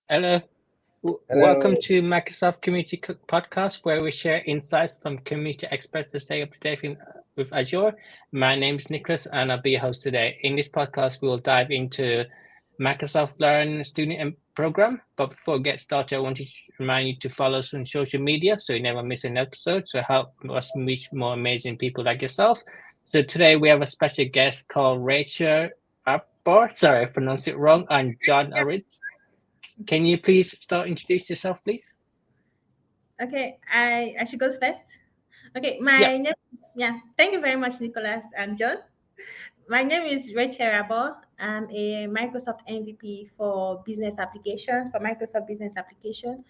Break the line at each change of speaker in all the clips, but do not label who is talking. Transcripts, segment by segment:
Hello. Welcome
Hello.
to Microsoft Community Podcast, where we share insights from community experts to stay up to date with Azure. My name is Nicholas, and I'll be your host today. In this podcast, we will dive into Microsoft Learn student program. But before we get started, I want to remind you to follow us on social media so you never miss an episode. So help us reach more amazing people like yourself. So today we have a special guest called Rachel Abor. Sorry, I pronounced it wrong. And John Aritz. Can you please start introduce yourself, please?
Okay, I should go first. Okay,
Yeah,
my name. Yeah, thank you very much, Nicholas and John. My name is Rachel Irabor. I'm a Microsoft MVP for business application for Microsoft Business Application.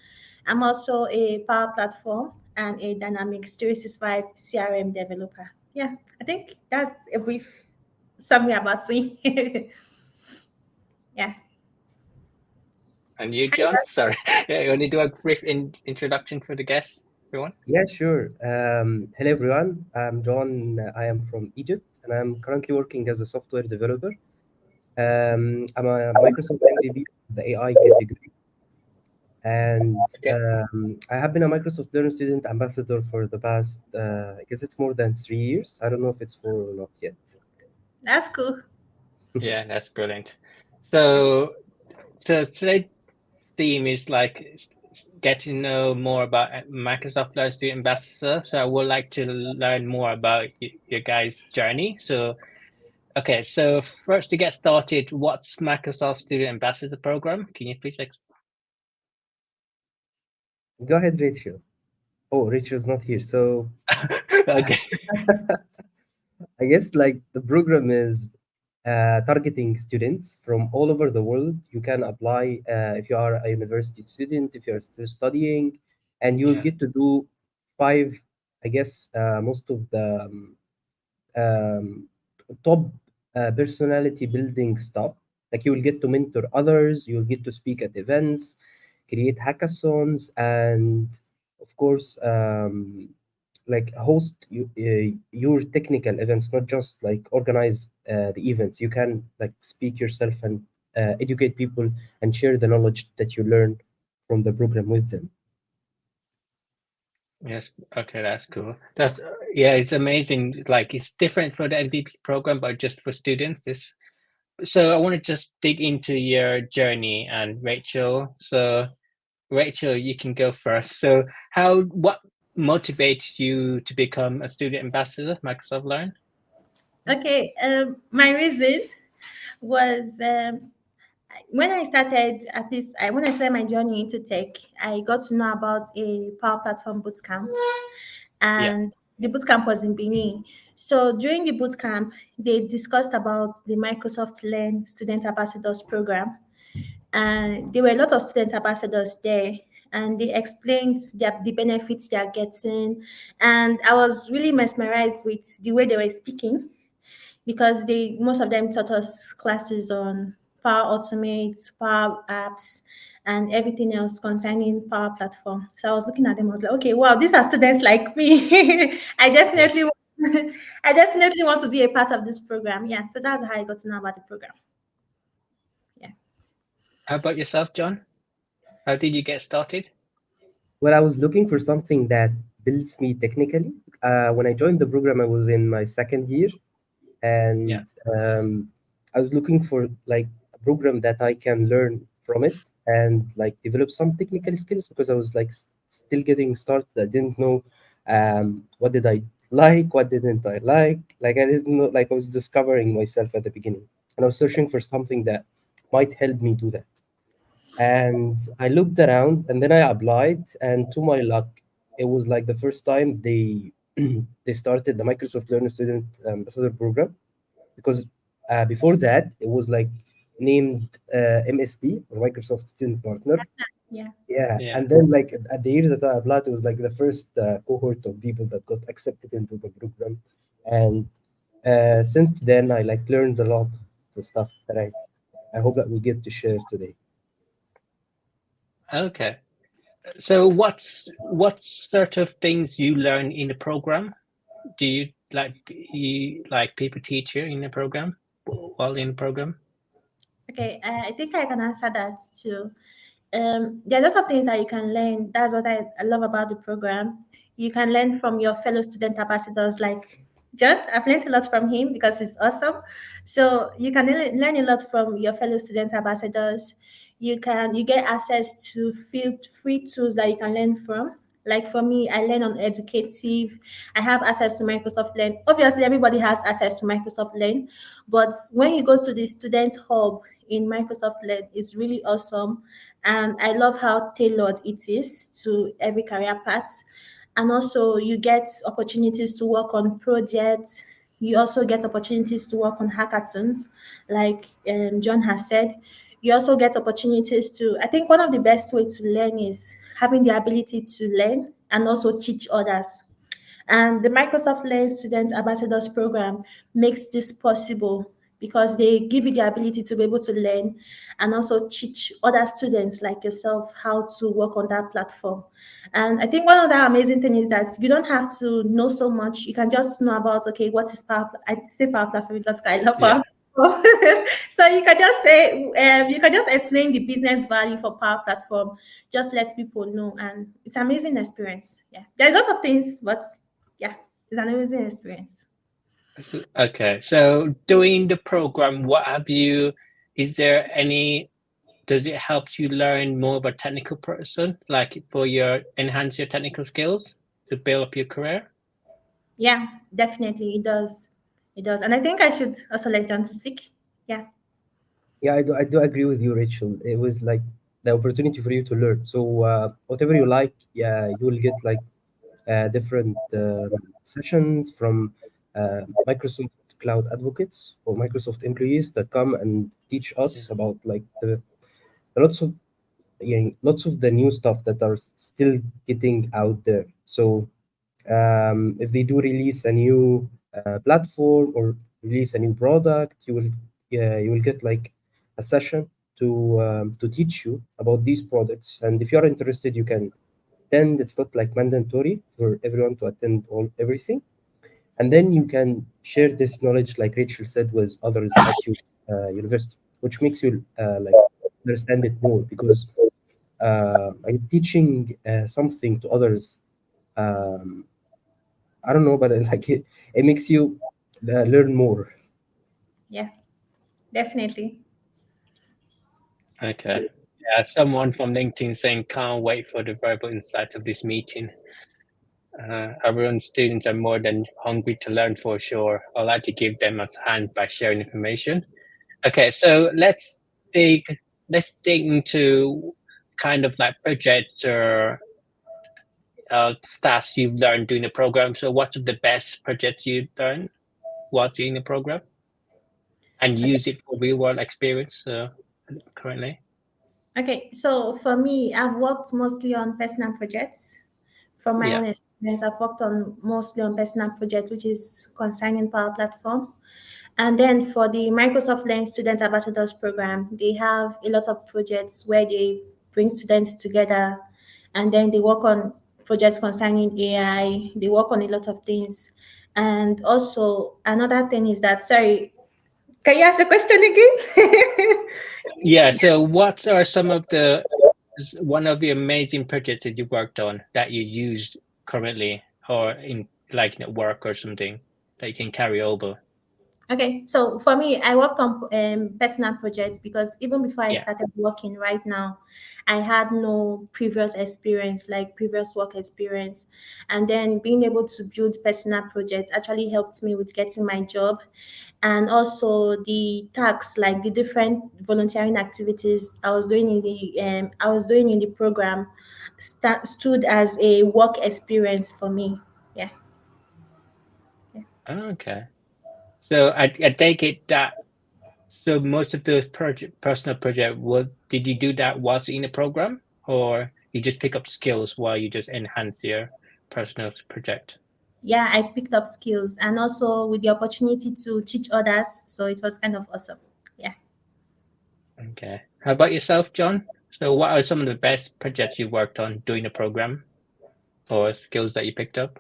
I'm also a Power Platform and a Dynamics 365 CRM developer. Yeah, I think that's a brief summary about me. Yeah.
and you, John. Sorry, yeah, you want to do a brief introduction for the guests, everyone?
Yeah, sure. Hello, everyone. I'm John. I am from Egypt, and I'm currently working as a software developer. I'm a Microsoft MVP, the AI category, and
Okay.
I have been a Microsoft Learn Student Ambassador for the past, I guess it's more than 3 years. I don't know if it's 4 or not yet.
That's cool.
Yeah, that's brilliant. So today's theme is get to know more about Microsoft Learn Student Ambassador. So I would like to learn more about your guys' journey. So okay, so first to get started, what's Microsoft Student Ambassador Program? Can you please
Go ahead, Rachel. Oh, Rachel's not here. So
okay.
I guess like the program is targeting students from all over the world. You can apply if you are a university student, if you're still studying, and you'll
Yeah.
get to do five, I guess, most of the um, top personality building stuff. Like you will get to mentor others, you'll get to speak at events, create hackathons, and of course, like host your technical events, not just like organize the events. You can like speak yourself and educate people and share the knowledge that you learn from the program with them.
Yes. Okay, that's cool. That's yeah, it's amazing. Like it's different for the MVP program, but just for students. This. So I want to just dig into your journey and Rachel. So Rachel, you can go first. So what motivates you to become a student ambassador, Microsoft Learn?
Okay, my reason was when I started, at least when I started my journey into tech, I got to know about a Power Platform bootcamp,
Yeah.
and the bootcamp was in Benin. So during the bootcamp, they discussed about the Microsoft Learn Student Ambassadors program, and there were a lot of student ambassadors there. And they explained the benefits they are getting. And I was really mesmerized with the way they were speaking because they most of them taught us classes on Power Automate, Power Apps, and everything else concerning Power Platform. So I was looking at them, I was like, okay, wow, these are students like me. I
Yeah.
definitely I definitely want to be a part of this program. Yeah. So that's how I got to know about the program. Yeah.
How about yourself, John? How did you get started?
Well, I was looking for something that builds me technically. When I joined the program, I was in my second year,
Yeah.
and I was looking for like a program that I can learn from it and like develop some technical skills because I was like still getting started. I didn't know what did I like, what didn't I like. Like I didn't know. Like I was discovering myself at the beginning, and I was searching for something that might help me do that. And I looked around, and then I applied, and to my luck, it was like the first time they they started the Microsoft Learner Student Ambassador program because before that it was like named MSP or Microsoft Student Partner.
Yeah.
Yeah,
Yeah.
and then like at the year that I applied, it was like the first cohort of people that got accepted into the program, and since then I like learned a lot of the stuff that I hope that we get to share today.
Okay. So what sort of things you learn in the program? Do you like people teach you in the program while in the program?
Okay. I think I can answer that too. there are a lot of things that you can learn. That's what I love about the program. You can learn from your fellow student ambassadors like John. I've learned a lot from him because it's awesome. So you can learn a lot from your fellow student ambassadors. You get access to free tools that you can learn from. Like for me, I learn on Educative. I have access to Microsoft Learn. Obviously, everybody has access to Microsoft Learn, but when you go to the student hub in Microsoft Learn, it's really awesome. And I love how tailored it is to every career path. And also, you get opportunities to work on projects. You also get opportunities to work on hackathons, like John has said. You also get opportunities to, I think one of the best way to learn is having the ability to learn and also teach others. And the Microsoft Learn Student Ambassadors Program makes this possible because they give you the ability to be able to learn and also teach other students like yourself how to work on that platform. And I think one of the amazing things is that you don't have to know so much. You can just know about, okay, what is Power I say Power Platform because I love
Yeah.
Power. So you can just say you can just explain the business value for Power Platform. Just let people know, and it's an amazing experience. Yeah, there are a lot of things, but yeah, it's an amazing experience.
Okay, so doing the program, what have you? Is there any? Does it help you learn more of a technical person, like for your enhance your technical skills to build up your career?
Yeah, definitely it does. It does, and I think I should also let John to speak. Yeah.
Yeah, I do agree with you, Rachel. It was like the opportunity for you to learn. So whatever you like, yeah, you will get like different sessions from Microsoft Cloud advocates or Microsoft employees that come and teach
Yeah.
us about like lots of lots of the new stuff that are still getting out there. So if they do release a new platform or release a new product, you will get like a session to teach you about these products. And if you are interested, you can attend. It's not like mandatory for everyone to attend all everything, and then you can share this knowledge, like Rachel said, with others at your university, which makes you like understand it more because it's teaching something to others. Um, I don't know, but like it makes you learn more.
Yeah, definitely.
Okay. Yeah, someone from LinkedIn saying can't wait for the verbal insights of this meeting. Everyone's students are more than hungry to learn for sure. I'd like to give them a hand by sharing information. Okay, so let's dig into kind of like projects or tasks you've learned during the program. So what's the best projects you've learned while doing the program and
Okay.
use it for real world experience currently?
Okay. So for me, I've worked mostly on personal projects. From my
Yeah.
own experience, I've worked on mostly on personal projects, which is concerning Power Platform. And then for the Microsoft Learn Student Ambassadors Program, they have a lot of projects where they bring students together and then they work on projects concerning AI. They work on a lot of things. And also, another thing is that, sorry, can you ask the question again?
Yeah. So what are some of the one of the amazing projects that you worked on that you use currently or in like at work or something that you can carry over?
Okay, so for me, I worked on personal projects because even before I
Yeah.
started working right now, I had no previous experience, like previous work experience. And then being able to build personal projects actually helped me with getting my job. And also the tasks, like the different volunteering activities I was doing in the program, stood as a work experience for me. Yeah. Yeah.
Okay. So I take it that so most of the personal project was did you do that whilst in the program or you just pick up skills while you just enhance your personal project?
Yeah, I picked up skills and also with the opportunity to teach others. So it was kind of awesome. Yeah.
Okay. How about yourself, John? So what are some of the best projects you worked on doing the program or skills that you picked up?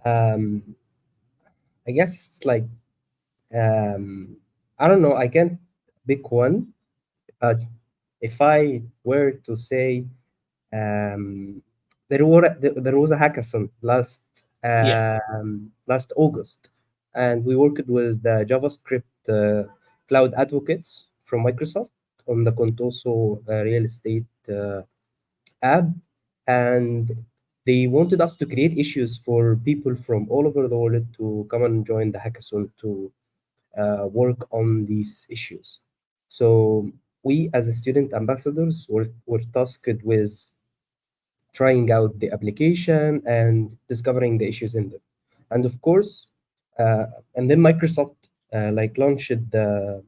Um, I guess it's like I don't know. I can't pick one. Uh, if I were to say, um, there was a hackathon
Yeah.
last August, and we worked with the JavaScript cloud advocates from Microsoft on the Contoso real estate app, and they wanted us to create issues for people from all over the world to come and join the hackathon to work on these issues. So we, as student ambassadors, were tasked with trying out the application and discovering the issues in them. And of course, uh, and then Microsoft launched the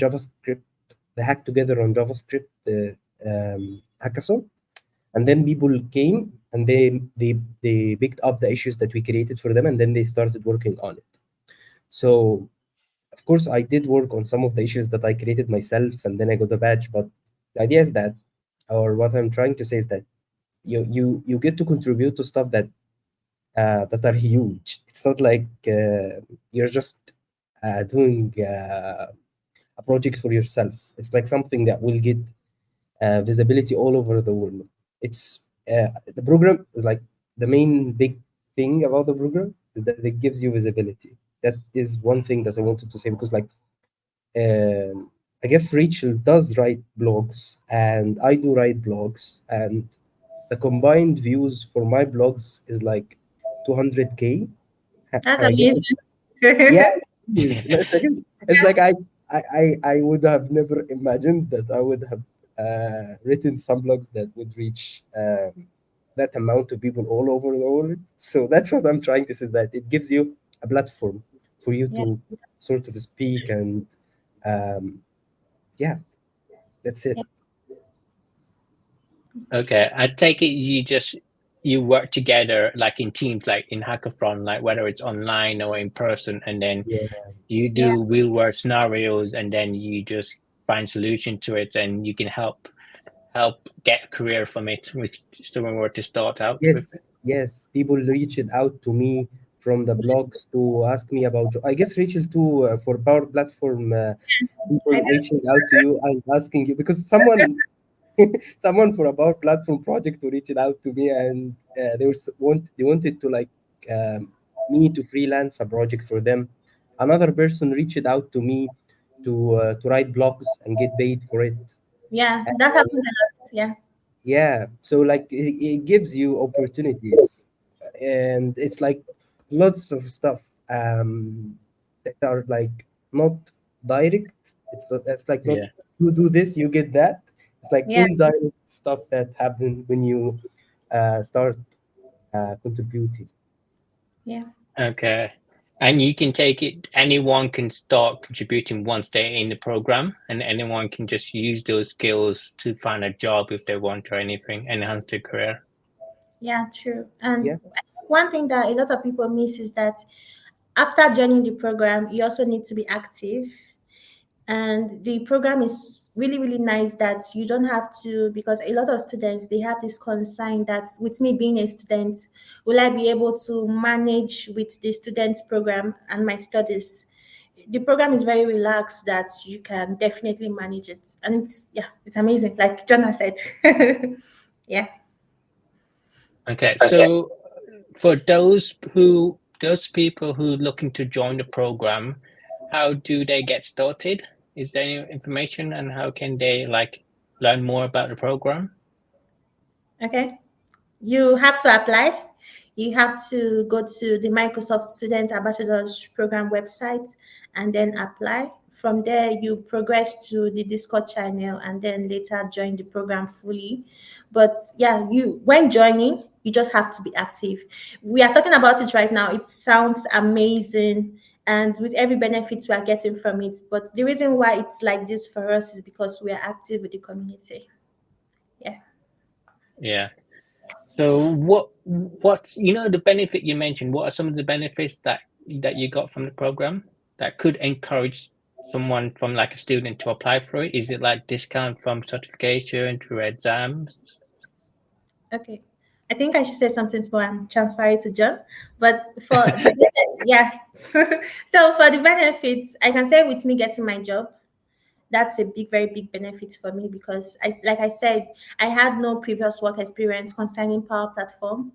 JavaScript, the hack together on JavaScript hackathon, and then people came and they picked up the issues that we created for them, and then they started working on it. So of course, I did work on some of the issues that I created myself, and then I got the badge. But the idea is that, or what I'm trying to say is that you get to contribute to stuff that are huge. It's not like you're just doing a project for yourself. It's like something that will get visibility all over the world. It's the program, like the main big thing about the program is that it gives you visibility. That is one thing that I wanted to say because, like, I guess Rachel does write blogs and I do write blogs, and the combined views for my blogs is like 200K.
That's
And I guess,
amazing.
yeah, it's like I would have never imagined that I would have written some blogs that would reach that amount of people all over the world. So that's what I'm trying to say, is that it gives you a platform for you
Yeah.
to sort of speak, and um, yeah, that's it.
Okay. I take it you work together like in teams, like in hackathon, like whether it's online or in person, and then
Yeah.
you
Yeah.
do real world scenarios, and then you just find solution to it, and you can help get a career from it if someone were to start out with it.
Yes, yes. People reached out to me from the blogs to ask me about. I guess Rachel too, for Power Platform. People
I do.
reaching out to you and asking you because someone for a Power Platform project who reached out to me, and they wanted to like me to freelance a project for them. Another person reached out to me to write blogs and get paid for it.
Yeah, that happens a lot. Yeah.
Yeah, so like it gives you opportunities, and it's like lots of stuff that are like not direct. It's like not
Yeah.
you do this, you get that. It's like
Yeah.
indirect stuff that happen when you start contributing.
Yeah.
Okay. And you can take it, anyone can start contributing once they're in the program, and anyone can just use those skills to find a job if they want or anything, enhance their career.
Yeah, true.
Yeah.
And one thing that a lot of people miss is that after joining the program, you also need to be active. And the program is really, really nice that you don't have to, because a lot of students, they have this concern that with me being a student, will I be able to manage with the students program and my studies? The program is very relaxed that you can definitely manage it. And it's, yeah, it's amazing. Like Jonah said. Yeah.
Okay. So for those people who looking to join the program, how do they get started? Is there any information, and how can they like learn more about the program?
Okay. You have to apply. You have to go to the Microsoft Student Ambassadors Program website and then apply. From there, you progress to the Discord channel and then later join the program fully. But yeah, you when joining, you just have to be active. We are talking about it right now. It sounds amazing and with every benefit we are getting from it. But the reason why it's like this for us is because we are active with the community. Yeah.
Yeah. So what's the benefit you mentioned? What are some of the benefits that you got from the program that could encourage someone from like a student to apply for it? Is it like discount from certification through exams?
Okay. I think I should say something small and transfer it to John. But for the yeah. So for the benefits, I can say with me getting my job, that's a big, very big benefit for me because like I said, I had no previous work experience concerning Power Platform.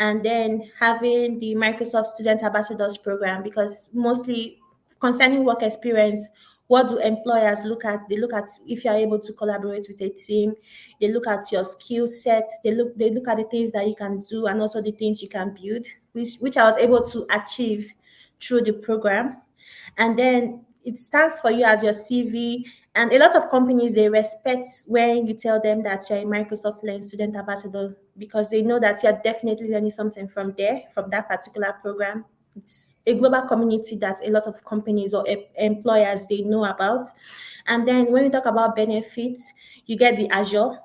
And then having the Microsoft Student Ambassadors program, because mostly concerning work experience, what do employers look at? They look at if you are able to collaborate with a team. They look at your skill sets. They look at the things that you can do and also the things you can build, which I was able to achieve through the program. And then it stands for you as your CV. And a lot of companies, they respect when you tell them that you're a Microsoft Learn Student Ambassador because they know that you're definitely learning something from there, from that particular program. It's a global community that a lot of companies or employers, they know about. And then when you talk about benefits, you get the Azure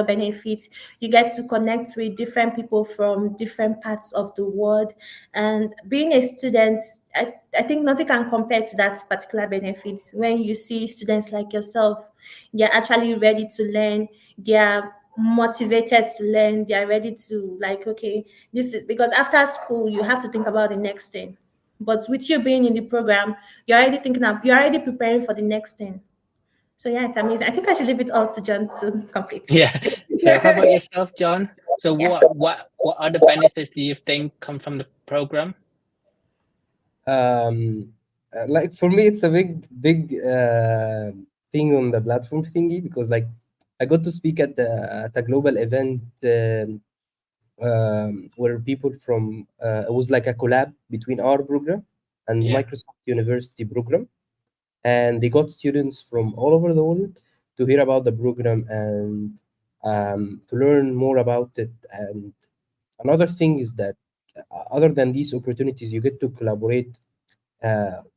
benefits. You get to connect with different people from different parts of the world. And being a student, I think nothing can compare to that particular benefits. When you see students like yourself, they're actually ready to learn, they are motivated to learn, they are ready to, like, okay, this is because after school, you have to think about the next thing. But with you being in the program, you're already preparing for the next thing. So yeah, it's amazing. I think I should leave it all to John to complete.
Yeah. So how about yourself, John? So
Yeah.
what other benefits do you think come from the program?
Like for me, it's a big thing on the platform thingy because like I got to speak at a global event where people from it was like a collab between our program and
Yeah.
Microsoft University program, and they got students from all over the world to hear about the program and to learn more about it. And another thing is that other than these opportunities, you get to collaborate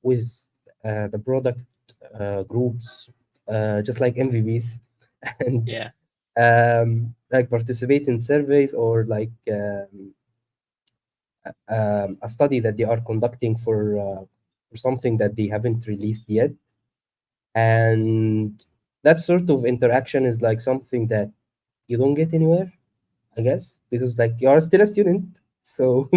with the product groups, just like MVPs, and
Yeah.
like participate in surveys or like a study that they are conducting for something that they haven't released yet. And that sort of interaction is like something that you don't get anywhere, I guess, because like you are still a student, so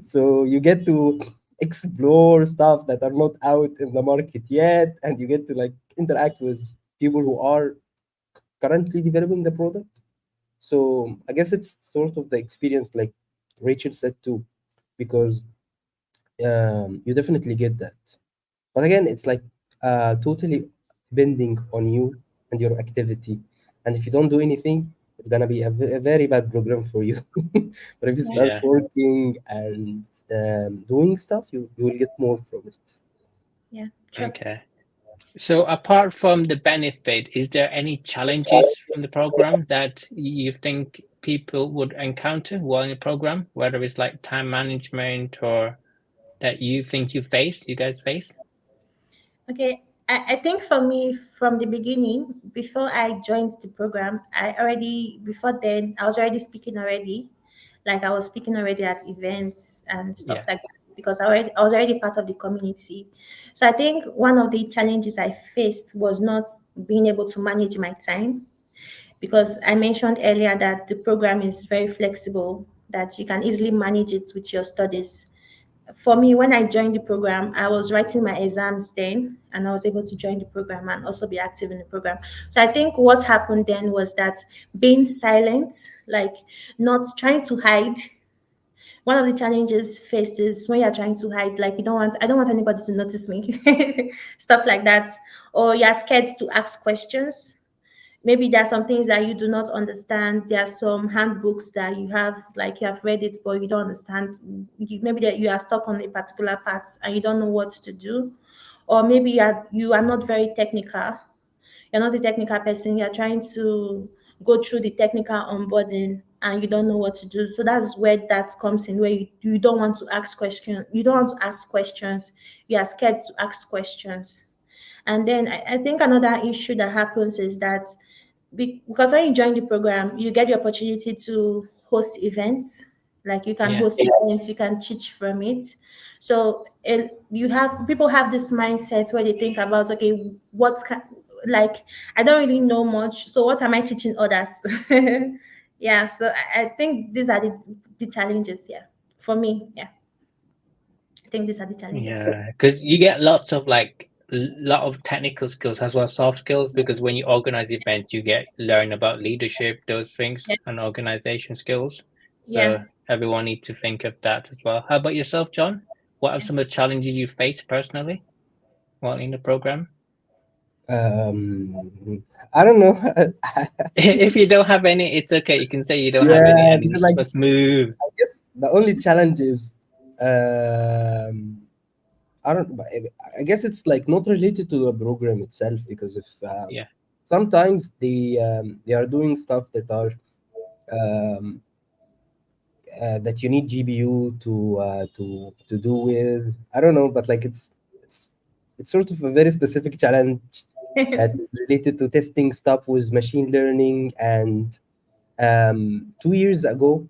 so you get to explore stuff that are not out in the market yet, and you get to like interact with people who are currently developing the product. So I guess it's sort of the experience like Rachel said too, because you definitely get that. But again, it's like totally depending on you and your activity. And if you don't do anything, it's gonna be a very bad program for you. But if you
Yeah.
start
Yeah.
working and doing stuff, you will get more from it.
Yeah. Sure.
Okay. So apart from the benefit, is there any challenges from the program that you think people would encounter while in the program, whether it's like time management or that you think you guys face?
Okay. I think for me, from the beginning, before I joined the program, before then, I was already speaking already. Like I was speaking already at events and stuff
Yeah.
like that because I was already part of the community. So I think one of the challenges I faced was not being able to manage my time because I mentioned earlier that the program is very flexible, that you can easily manage it with your studies. For me, when I joined the program, I was writing my exams then, and I was able to join the program and also be active in the program. So I think what happened then was that being silent, like not trying to hide. One of the challenges faced is when you're trying to hide, like I don't want anybody to notice me, stuff like that, or you're scared to ask questions. Maybe there are some things that you do not understand. There are some handbooks that you have, like you have read it, but you don't understand. Maybe that you are stuck on a particular part and you don't know what to do, or maybe you are not very technical. You're not a technical person. You're trying to go through the technical onboarding and you don't know what to do. So that's where that comes in, where you don't want to ask questions. You don't want to ask questions. You are scared to ask questions. And then I think another issue that happens is that because when you join the program, you get the opportunity to host events. Like you can
Yeah.
host events, you can teach from it. So you have people have this mindset where they think about, okay, like I don't really know much, so what am I teaching others? Yeah, so I think these are the challenges. Yeah, for me, yeah, I think these are the challenges.
Yeah. Because you get lots of like lot of technical skills as well as soft skills, because when you organize events, you get learn about leadership, those things,
Yes.
and organization skills.
Yeah.
So everyone needs to think of that as well. How about yourself, John? What are some of the challenges you face personally while in the program?
I don't know.
If you don't have any, it's okay. You can say you don't have any,
Yeah,
and
because
just
like
let's move.
I guess the only challenge is um, I don't. I guess it's like not related to the program itself because if
Yeah.
sometimes they are doing stuff that are um, that you need GPU to do with. I don't know, but like it's it's sort of a very specific challenge that is related to testing stuff with machine learning. And 2 years ago,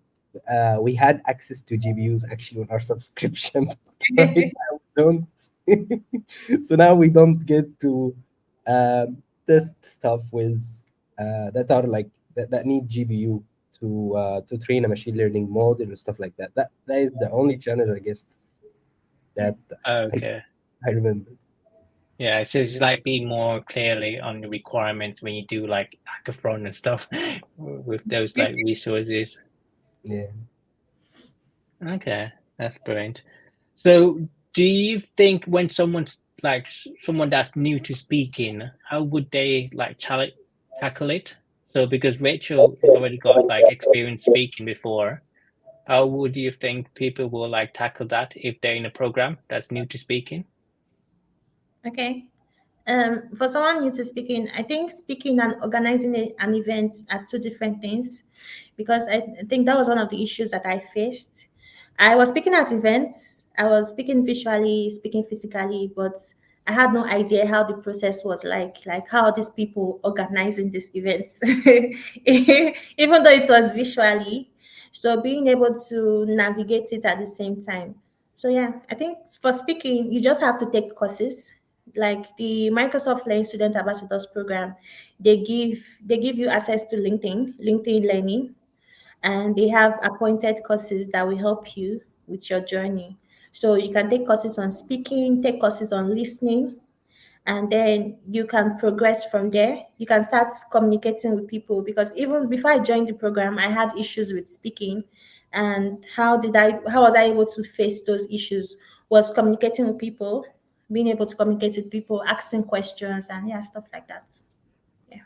we had access to GPUs actually on our subscription. But right now we don't. So now we don't get to test stuff with that are like that need GPU to train a machine learning model and stuff like that. That is the only challenge I guess
Yeah.
that I,
Okay.
I remember.
Yeah, so it's like be more clearly on the requirements when you do like hackathon and stuff with those like resources.
Yeah.
Okay, that's brilliant. So, do you think when someone's like someone that's new to speaking, how would they like tackle it? So, because Rachel has already got like experience speaking before, how would you think people will like tackle that if they're in a program that's new to speaking?
Okay. For someone new to speaking, I think speaking and organizing an event are two different things, because I think that was one of the issues that I faced. I was speaking at events, I was speaking visually, speaking physically, but I had no idea how the process was like how these people organizing these events, even though it was visually. So being able to navigate it at the same time. So yeah, I think for speaking, you just have to take courses like the Microsoft Learn Student Ambassadors program. They give you access to LinkedIn Learning, and they have appointed courses that will help you with your journey. So you can take courses on speaking, take courses on listening, and then you can progress from there. You can start communicating with people, because even before I joined the program, I had issues with speaking. And how was I able to face those issues? Was communicating with people, being able to communicate with people, asking questions, and yeah, stuff like that. Yeah.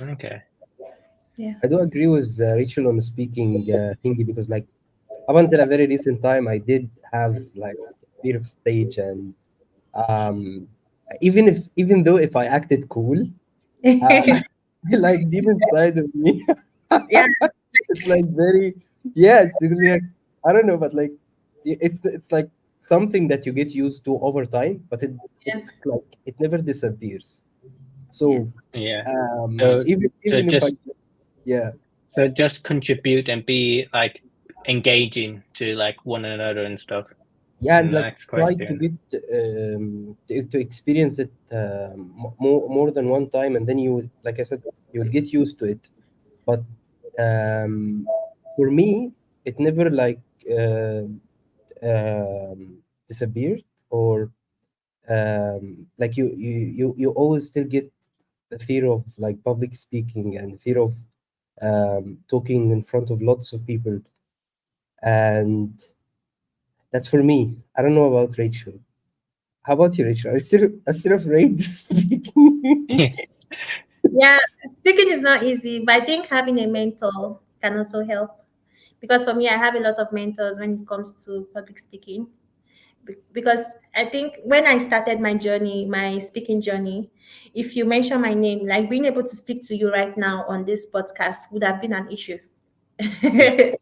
Okay.
Yeah.
I do agree with Rachel on the speaking thingy because like up until a very recent time I did have like fear of stage. And um even though if I acted cool, uh like deep inside of me
Yeah.
it's like very, yeah, it's because like I don't know, but like it's like something that you get used to over time, but it
Yeah.
like it never disappears.
Yeah.
So
Yeah. So, so
even if I,
just
yeah,
so just contribute and be like engaging to like one another and stuff.
yeah, and like
Next
try to
question.
get to experience it more than one time, and then you will, like I said, you will get used to it. But um, for me, it never like disappeared, or like you always still get the fear of like public speaking and fear of talking in front of lots of people, and that's for me. I don't know about Rachel. How about you, Rachel? Are you still afraid speaking?
Yeah. Speaking is not easy, but I think having a mentor can also help. Because for me, I have a lot of mentors when it comes to public speaking. Because I think when I started my journey, my speaking journey, if you mention my name, like being able to speak to you right now on this podcast would have been an issue.
Yeah,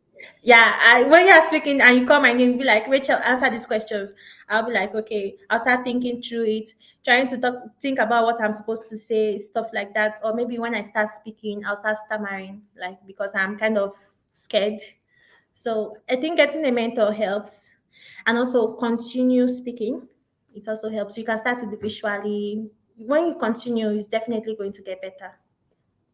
Yeah, when you are speaking and you call my name, be like, Rachel, answer these questions. I'll be like, okay, I'll start thinking through it, trying to think about what I'm supposed to say, stuff like that. Or maybe when I start speaking, I'll start stammering, like because I'm kind of scared. So I think getting a mentor helps, and also continue speaking. It also helps. You can start with the visually. When you continue, it's definitely going to get better.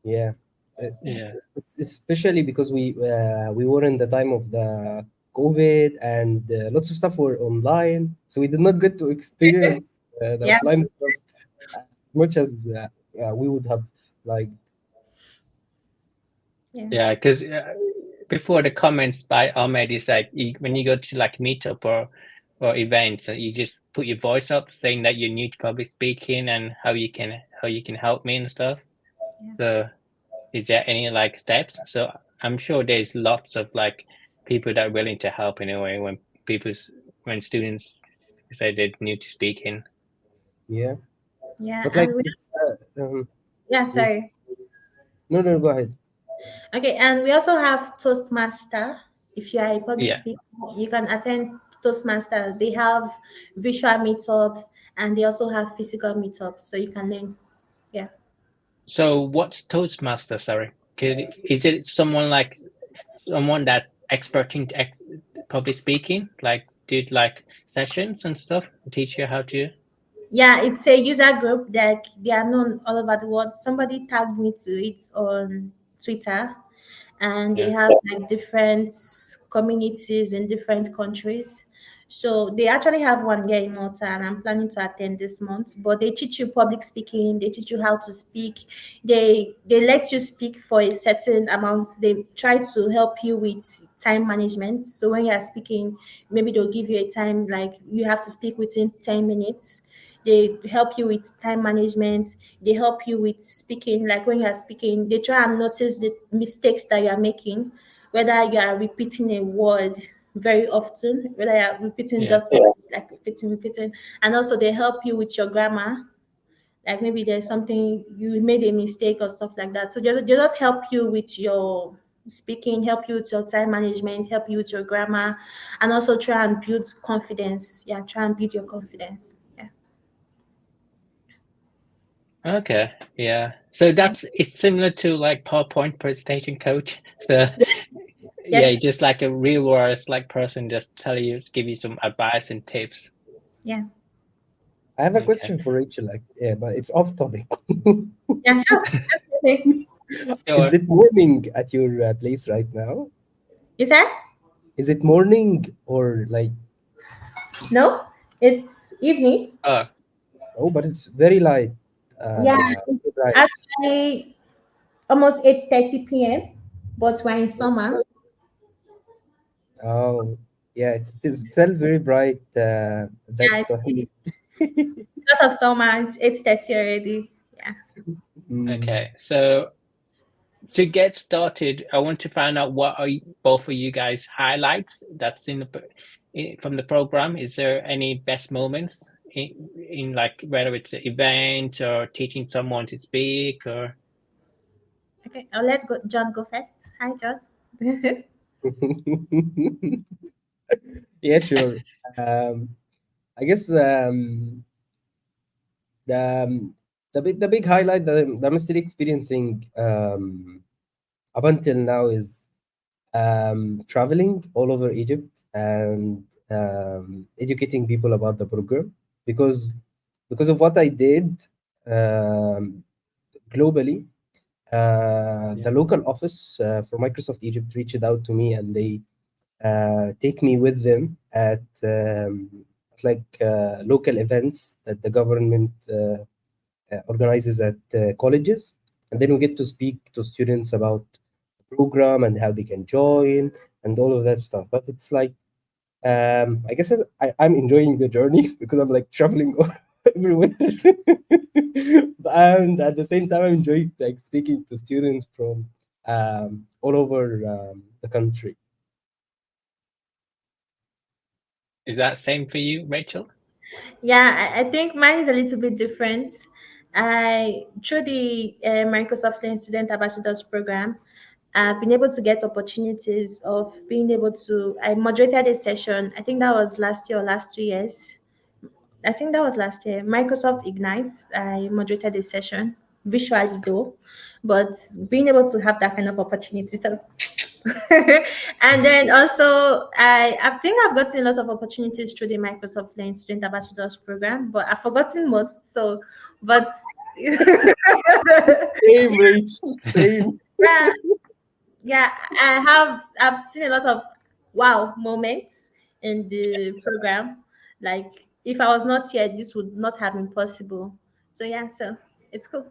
yeah.
Yeah.
Yeah.
Especially because we were in the time of the COVID and lots of stuff were online, so we did not get to experience the
Yeah.
offline stuff as much as we would have liked.
Yeah.
Yeah, because before the comments by Ahmed is like when you go to like meetup or events, you just put your voice up saying that you're new to public speaking and how you can help me and stuff.
Yeah.
So is there any like steps? So I'm sure there's lots of like people that are willing to help anyway when students say they're new to speaking.
Yeah,
Yeah.
but like
And we,
it's
yeah,
mm,
sorry.
no, go ahead.
Okay, and we also have Toastmaster. If you are a public
Yeah.
speaker, you can attend Toastmaster. They have visual meetups and they also have physical meetups, so you can learn. Yeah.
So what's Toastmaster? Sorry, is it someone that's expert in public speaking, like did like sessions and stuff, teach you how to?
Yeah, it's a user group that they are known all over the world. Somebody tagged me to it on Twitter, and they
Yeah.
have like different communities in different countries. So they actually have one here in Malta, and I'm planning to attend this month. But they teach you public speaking. They teach you how to speak. They let you speak for a certain amount. They try to help you with time management. So when you are speaking, maybe they'll give you a time like you have to speak within 10 minutes. They help you with time management. They help you with speaking. Like when you are speaking, they try and notice the mistakes that you are making, whether you are repeating a word very often, whether you are repeating
Yeah.
just like repeating. And also they help you with your grammar. Like maybe there's something you made a mistake or stuff like that. So they just help you with your speaking, help you with your time management, help you with your grammar, and also try and build confidence. Yeah, try and build your confidence. Yeah.
Okay. Yeah. So it's similar to like PowerPoint presentation coach. So yeah,
Yes.
just like a real world like person just give you some advice and tips.
Yeah.
I have a
Okay.
question for Rachel, like, yeah, but it's off topic.
Yeah, sure. Okay.
Is
Sure.
it morning at your place right now?
You said?
Is it morning or like,
No? It's evening.
Oh,
oh, but it's very light.
Yeah,
Very
it's
bright.
actually almost 8:30 p.m., but we're in summer.
Oh, yeah, it's still very bright. That
Yeah, it's
heat.
because of summer, it's 8:30 already. Yeah.
Mm.
okay. So to get started, I want to find out what are both of you guys' highlights that's from the program. Is there any best moments in like whether it's an event or teaching someone to speak or?
Okay, let's go. John, go first. Hi, John.
Yeah, sure. Um, I guess the big highlight that I'm still experiencing up until now is traveling all over Egypt and educating people about the program because of what I did um, globally. The
Yeah.
local office for Microsoft Egypt reached out to me and they take me with them at like local events that the government organizes at colleges, and then we get to speak to students about the program and how they can join and all of that stuff. But it's like I guess I'm enjoying the journey because I'm like traveling everywhere, and at the same time I'm enjoying like speaking to students from all over the country.
Is that same for you, Rachel?
Yeah, I think mine is a little bit different. I through the Microsoft Learn Student Ambassadors program, I've been able to get opportunities of being able to. I moderated a session. I think that was last year or last 2 years. I think that was last year. Microsoft Ignites. I moderated a session virtually though, but being able to have that kind of opportunity. So and then also I think I've gotten a lot of opportunities through the Microsoft Learn Student Ambassadors program, but I've forgotten most. So but
Same, Rach, same.
yeah, yeah, I've seen a lot of wow moments in the program. Like if I was not here, this would not have been possible. So yeah, so it's cool.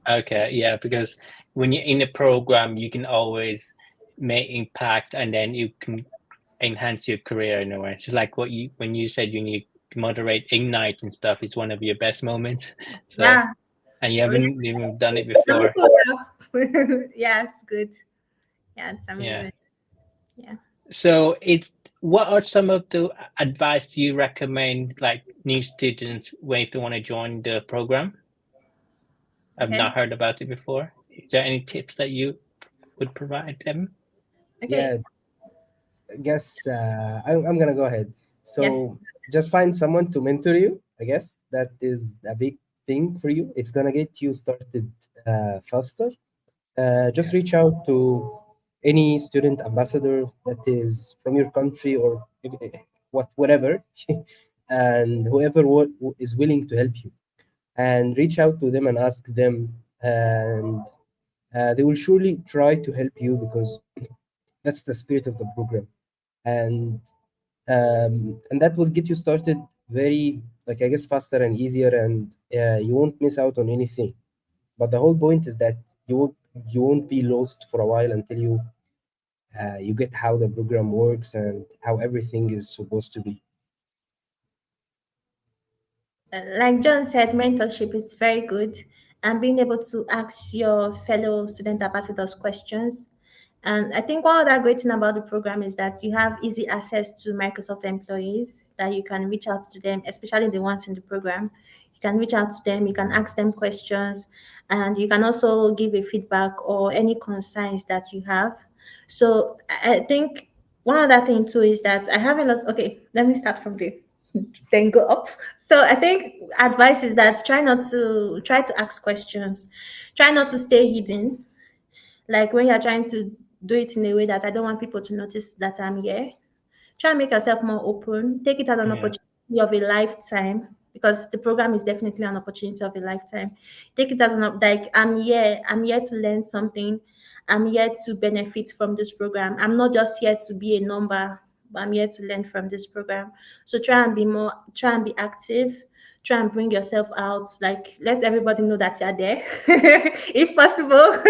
Okay, yeah, because when you're in a program, you can always make impact, and then you can enhance your career in a way. So like what you when you said you need to moderate Ignite and stuff, it's one of your best moments. So
Yeah.
and you
Oh,
haven't even done it
yeah.
before.
Yeah, it's good. Yeah, it's
Yeah.
amazing. Yeah.
So it's what are some of the advice you recommend like new students when they want to join the program? I've not
Okay.
heard about it before. Is there any tips that you would provide them?
Okay.
Yes, I guess I'm gonna go ahead.
Yes.
So just find someone to mentor you. I guess that is a big thing for you. It's gonna get you started faster. Just
Yeah.
reach out to any student ambassador that is from your country or whatever, and whoever is willing to help you. And reach out to them and ask them, and they will surely try to help you because that's the spirit of the program. And and that will get you started very, like, I guess, faster and easier, and you won't miss out on anything. But the whole point is that you won't be lost for a while until you get how the program works and how everything is supposed to be.
Like John said, mentorship is very good, and being able to ask your fellow student ambassadors questions. And I think one other great thing about the program is that you have easy access to Microsoft employees that you can reach out to them, especially the ones in the program. You can reach out to them, you can ask them questions, and you can also give a feedback or any concerns that you have. So I think one other thing too is that I have a lot. Okay, let me start from there, then go up. So I think advice is that try to ask questions, try not to stay hidden. Like when you're trying to do it in a way that I don't want people to notice that I'm here. Try and make yourself more open. Take it as an
Yeah.
opportunity of a lifetime because the program is definitely an opportunity of a lifetime. Take it as like I'm here. I'm here to learn something. I'm here to benefit from this program. I'm not just here to be a number, but I'm here to learn from this program. So try and be active. Try and bring yourself out. Like let everybody know that you're there, if possible.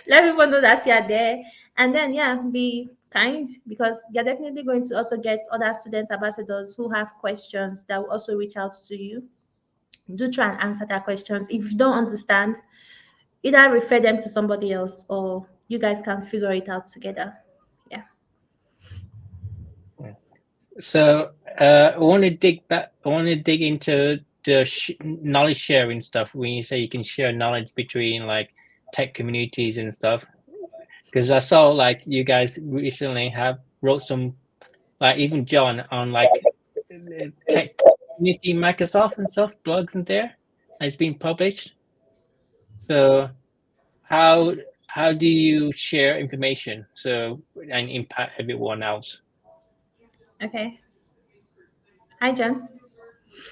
Let people know that you're there, and then yeah, be kind because you're definitely going to also get other student ambassadors who have questions that will also reach out to you. Do try and answer their questions. If you don't understand, either refer them to somebody else or you guys can figure it out together. Yeah.
Yeah. So I want to dig back. I want to dig into the knowledge sharing stuff. When you say you can share knowledge between like tech communities and stuff, because I saw like you guys recently have wrote some like even John on like tech community Microsoft and stuff blogs in there. And it's been published. So how how do you share information so and impact everyone else?
Okay. Hi, John.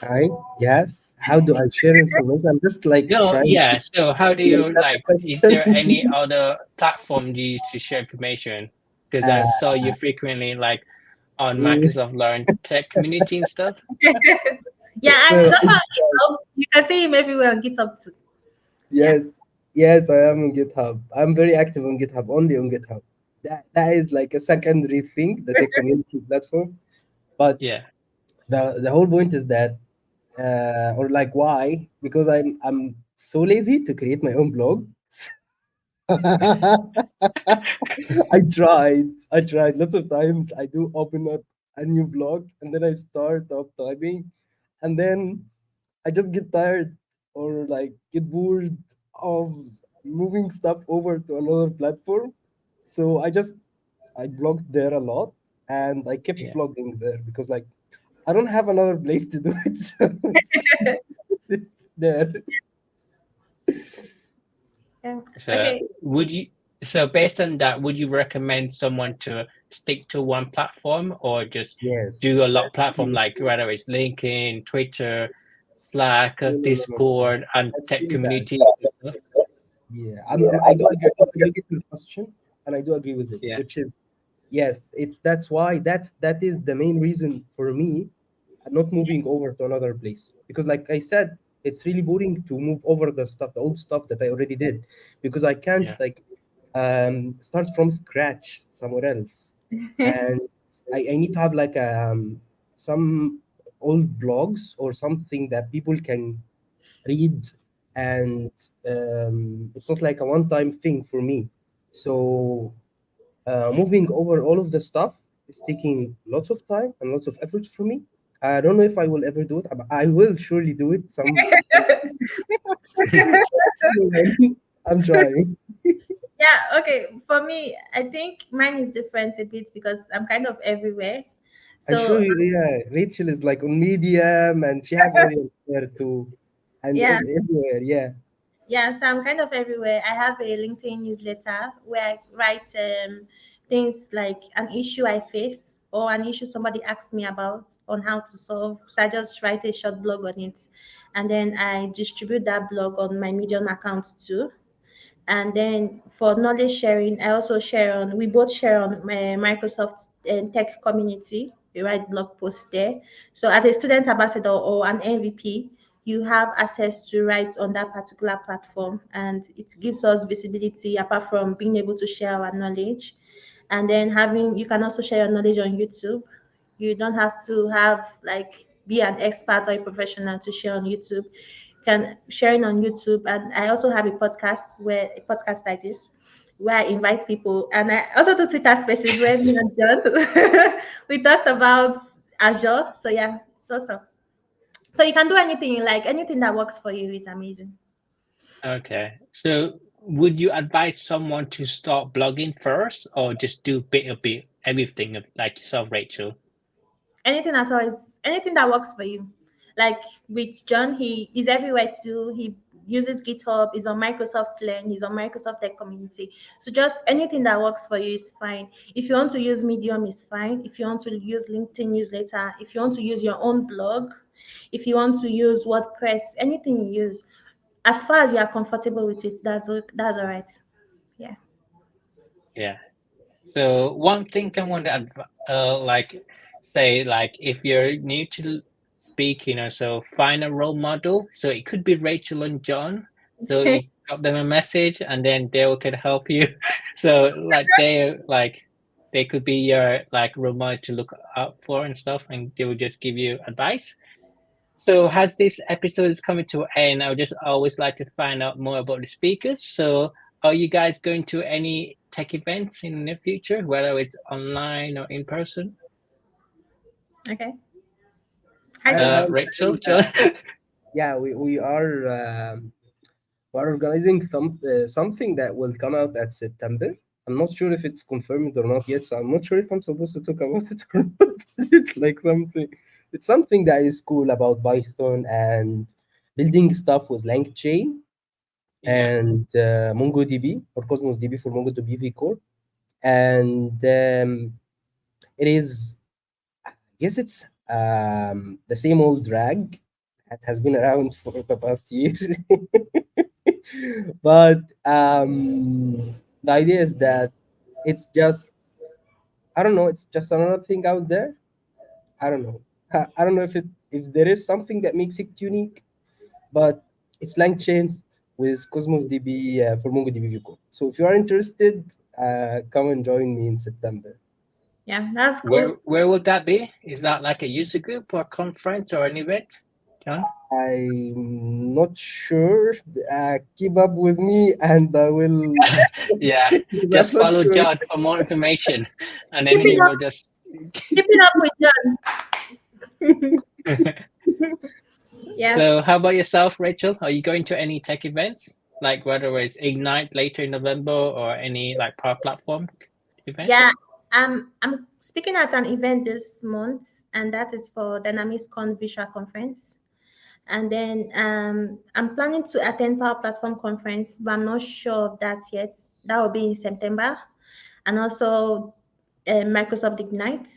Hi, yes. How do I share information? I'm just like
No,
trying
yeah. So how do
to
you
understand the
like? Is there any
question.
other platform you use to share information? Because I
uh,
saw you frequently like on
mm,
Microsoft Learn Tech community and stuff.
Yeah, and
so
it's also on GitHub. You can see him everywhere on GitHub too. Yeah.
yes, yes, I am on GitHub. I'm very active on GitHub, only on GitHub. That is like a secondary thing, the tech community platform. But
Yeah,
the whole point is that, or like why? Because I'm so lazy to create my own blog. I tried lots of times. I do open up a new blog and then I start up typing, and then I just get tired or like get bored of moving stuff over to another platform. So I blogged there a lot, and I kept
yeah.
blogging there because like I don't have another place to do it. So it's there.
Yeah.
So
Okay.
would you? So based on that, would you recommend someone to stick to one platform or just
Yes.
do a lot platform like whether it's LinkedIn, Twitter, Slack,
No, no, no, no, no.
Discord, and
That's
tech
really bad.
communities and stuff?
Yeah, I do agree. I do get your question, and I do agree with it,
Yeah,
which is Yes, that is the main reason for me not moving over to another place, because like I said, it's really boring to move over the old stuff that I already did, because I can't
Yeah.
like start from scratch somewhere else. And I need to have like some old blogs or something that people can read, and it's not like a one-time thing for me. So moving over all of the stuff is taking lots of time and lots of effort for me. I don't know if I will ever do it, but I will surely do it. I'm trying.
Yeah, okay. For me, I think mine is different a bit because I'm kind of everywhere.
I'm
So
sure, yeah, Rachel is like on Medium and she has audience there too, and
yeah,
everywhere, yeah.
yeah. So I'm kind of everywhere. I have a LinkedIn newsletter where I write things like an issue I faced or an issue somebody asked me about on how to solve. So I just write a short blog on it, and then I distribute that blog on my Medium account too. And then for knowledge sharing, I also share on, we both share on my Microsoft tech community. We write blog posts there. So as a student ambassador or an MVP, you have access to write on that particular platform, and it gives us visibility apart from being able to share our knowledge. And then having, you can also share your knowledge on YouTube. You don't have to have like be an expert or a professional to share on YouTube. You can sharing on YouTube, and I also have a podcast like this where I invite people, and I also do Twitter Spaces where me and John we talked about Azure. So yeah, it's awesome. So you can do anything, like anything that works for you is amazing.
Okay. So would you advise someone to start blogging first or just do bit of bit everything like yourself, Rachel?
Anything at all is anything that works for you. Like with John, he is everywhere too. He uses GitHub, he's on Microsoft Learn, he's on Microsoft Tech Community. So just anything that works for you is fine. If you want to use Medium, is fine. If you want to use LinkedIn newsletter, if you want to use your own blog, if you want to use WordPress, anything you use, as far as you are comfortable with it, that's all right. Yeah.
Yeah. So one thing I want to like say, like if you're new to speaking or so, find a role model. So it could be Rachel and John. So you drop them a message and then they can help you. So like they could be your like role model to look out for and stuff, and they will just give you advice. So as this episode is coming to an end, I would just always like to find out more about the speakers. So are you guys going to any tech events in the future, whether it's online or in person?
Okay. Hi, John.
I'm
Rachel,
saying,
John?
yeah, we're organizing something that will come out at September. I'm not sure if it's confirmed or not yet, so I'm not sure if I'm supposed to talk about it or not. But it's something that is cool about Python and building stuff with LangChain
Yeah.
and MongoDB or Cosmos DB for MongoDB vCore. And it is, I guess it's the same old drag that has been around for the past year. But the idea is that it's just, I don't know, it's just another thing out there. I don't know. I don't know if there is something that makes it unique, but it's LangChain with Cosmos DB for MongoDB View. So if you are interested, come and join me in September.
Yeah, that's cool.
Where would that be? Is that like a user group or a conference or an event, John?
I'm not sure. Keep up with me, and I will.
Yeah,
I'm
just
not
follow
sure.
John for more information, and then
Keeping
he
up,
will just.
keeping up with John. Yeah.
So, how about yourself, Rachel? Are you going to any tech events, like whether it's Ignite later in November or any like Power Platform event?
Yeah, I'm speaking at an event this month, and that is for Dynamics Con Visual Conference. And then I'm planning to attend Power Platform Conference, but I'm not sure of that yet. That will be in September, and also Microsoft Ignite.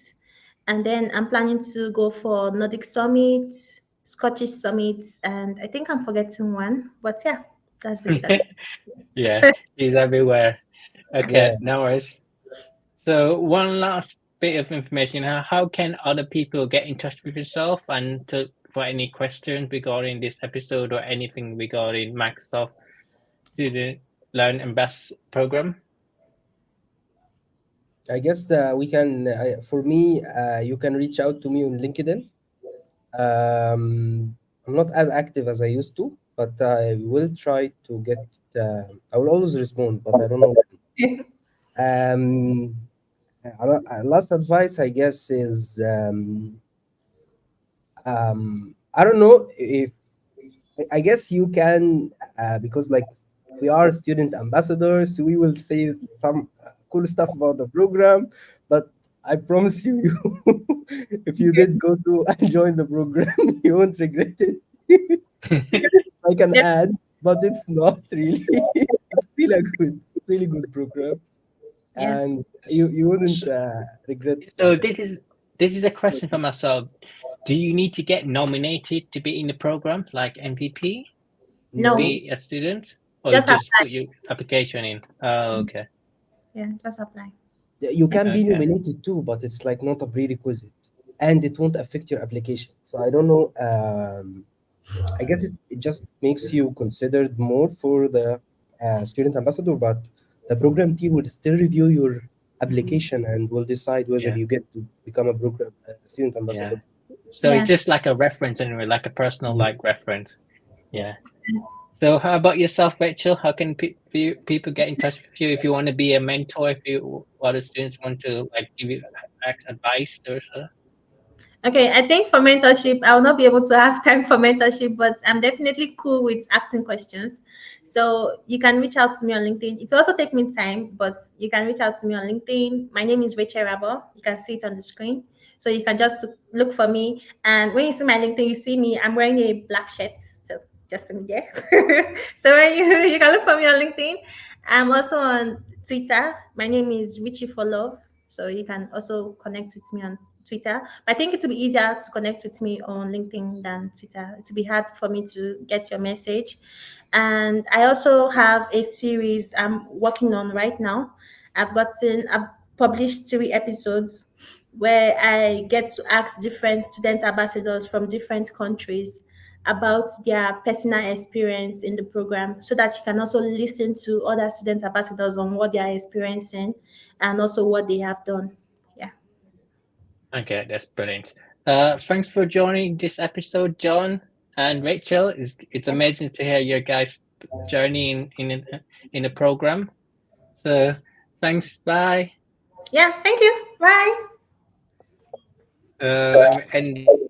And then I'm planning to go for Nordic Summit, Scottish Summit, and I think I'm forgetting one. But yeah, that's basically.
Yeah, he's everywhere.
Yeah.
Okay, no worries. So one last bit of information: how can other people get in touch with yourself and for any questions regarding this episode or anything regarding Microsoft Student Learn Ambassador Program?
I guess we can. For me, you can reach out to me on LinkedIn. I'm not as active as I used to, but I will try to get. I will always respond, but I don't know when. Last advice, I guess, is I don't know if I guess you can because like we are student ambassadors, we will say some cool stuff about the program, but I promise you, if you did go to and join the program, you won't regret it. I can
Yep.
add, but it's not really. It's really good program,
Yeah.
and you wouldn't regret.
So this is a question for myself. Do you need to get nominated to be in the program, like MVP, to
No,
be a student, or you
just
just
apply.
put your application in? Oh, okay.
Yeah, just apply.
You can be
Okay.
nominated too, but it's like not a prerequisite, and it won't affect your application. So I don't know. I guess it just makes you considered more for the student ambassador, but the program team will still review your application and will decide whether
Yeah.
you get to become a program student ambassador.
Yeah. So it's
Yeah.
just like a reference anyway, like a personal
Yeah.
like reference. Yeah. So how about yourself, Rachel? How can people get in touch with you if you want to be a mentor? If you other students want to like give you advice or so?
Okay, I think for mentorship, I will not be able to have time for mentorship, but I'm definitely cool with asking questions. So you can reach out to me on LinkedIn. It will also take me time, but you can reach out to me on LinkedIn. My name is Rachel Irabor. You can see it on the screen. So you can just look for me. And when you see my LinkedIn, you see me, I'm wearing a black shirt. So just see me there. So when you can look for me on LinkedIn. I'm also on Twitter. My name is Richie for Love. So you can also connect with me on Twitter. But I think it will be easier to connect with me on LinkedIn than Twitter. It will be hard for me to get your message. And I also have a series I'm working on right now. I've published 3 episodes where I get to ask different student ambassadors from different countries about their personal experience in the program so that you can also listen to other student ambassadors on what they are experiencing and also what they have done. Yeah.
Okay, that's brilliant. Thanks for joining this episode, John and Rachel. It's amazing to hear your guys' journey in the program. So thanks. Bye.
Yeah. Thank you. Bye.
Let me end